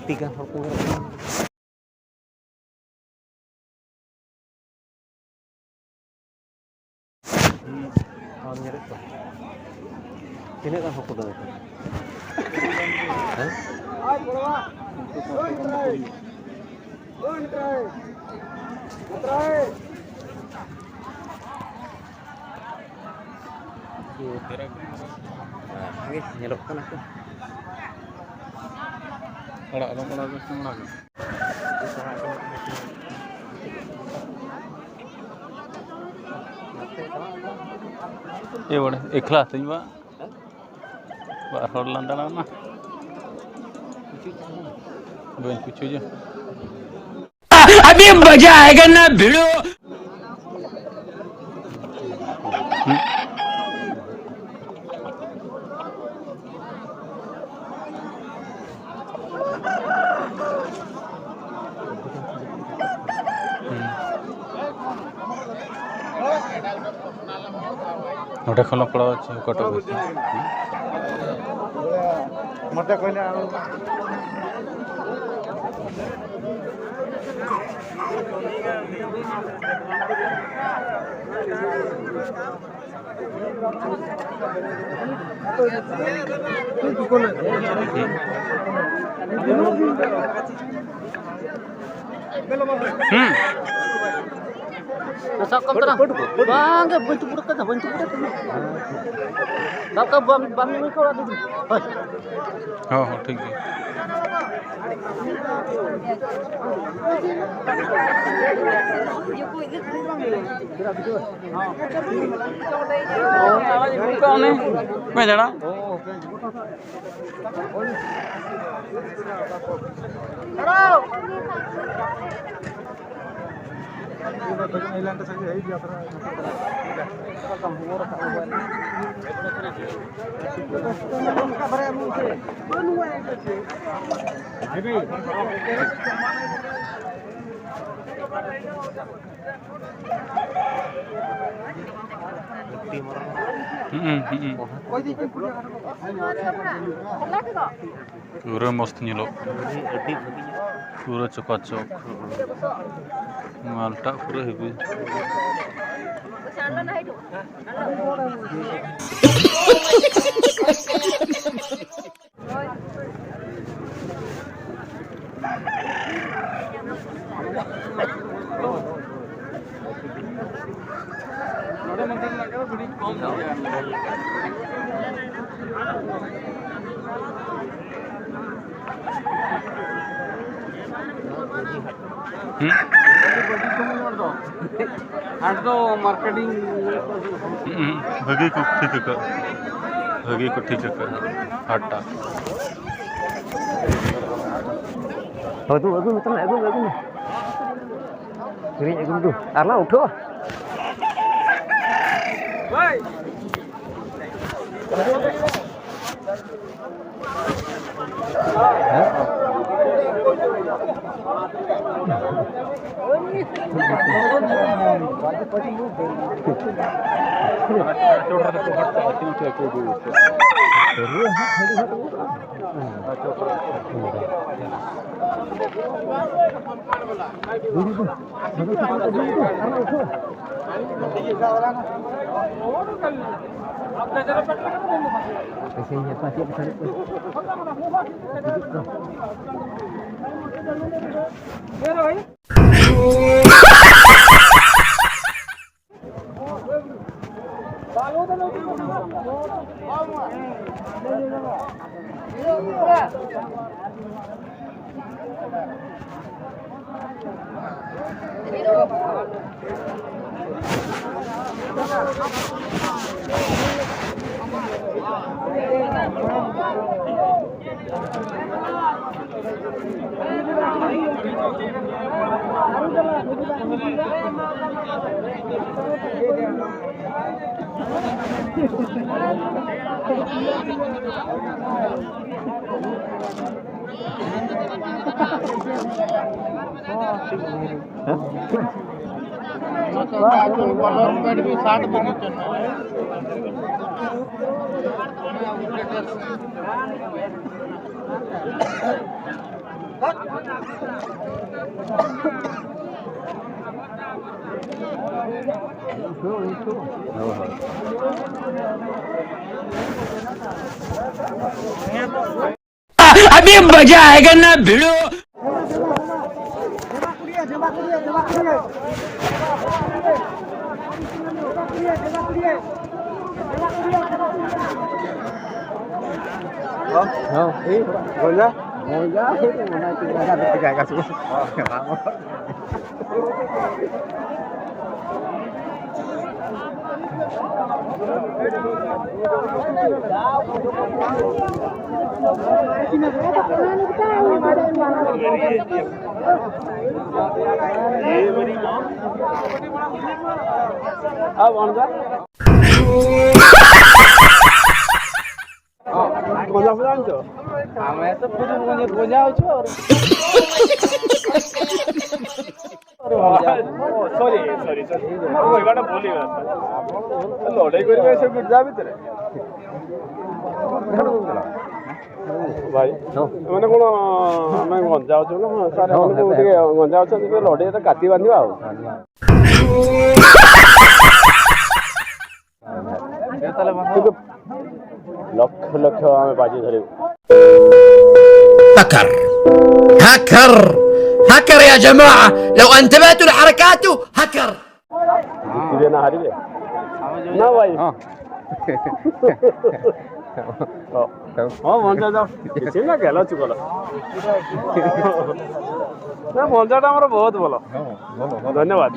Tiga hal nyeret tuh. Ini kan hukum itu. Ini nyelokkan aku. Kalau lagi. ये बड़े इखलास नहीं बा बाहर लंदन ना बेंच पूछो जो अभी मजा आएगा ना भिड़ो नोटे खोलो पड़ा है कटो मटे कहले Nasakam terang. Bangga bentuk budak kan, bentuk budak. Kakak bam ini kau ada. हाँ हाँ ठीक है कौन है मैं जरा पूरा मस्त ᱧᱮᱞᱚᱜ पूरा चकाचक मालटा पूरा हेवी मार्केटिंग भगी को ठीक है हटा Aduh, betul. Ini aku tuh. Arla udah. Woi. अभी मजा आएगा ना भिड़ो. Boleh? Boleh. Mana itu ada tiga kasus. ଆମେ ତ ପୂଜା ହଉଛୁ ଆଉ ଲଢେଇ କରିବେ ସେ ମିର୍ଜା ଭିତରେ ଭାଇ ମାନେ କଣ ଆମେ ଗଞ୍ଜା ଅଛୁ ନା ସାର୍ ଟିକେ ଗଞ୍ଜା ଅଛନ୍ତି ଟିକେ ଲଢେଇଟା କାଟି ବାନ୍ଧିବା ଆଉ ଲକ୍ଷ ଲକ୍ଷ ଆମେ ବାଜି ଧରିବୁ هكر هكر هكر يا جماعة لو انتبهتوا لحركاته هكر ଜିତିବେ ନା ହାରିବେ ନା ଭାଇ ହଁ ମଞ୍ଜା ଯାଅ କିଛି ନା ଖେଳଛୁ ଭଲ ନା ମଞ୍ଜାଟା ଆମର ବହୁତ ଭଲ ଧନ୍ୟବାଦ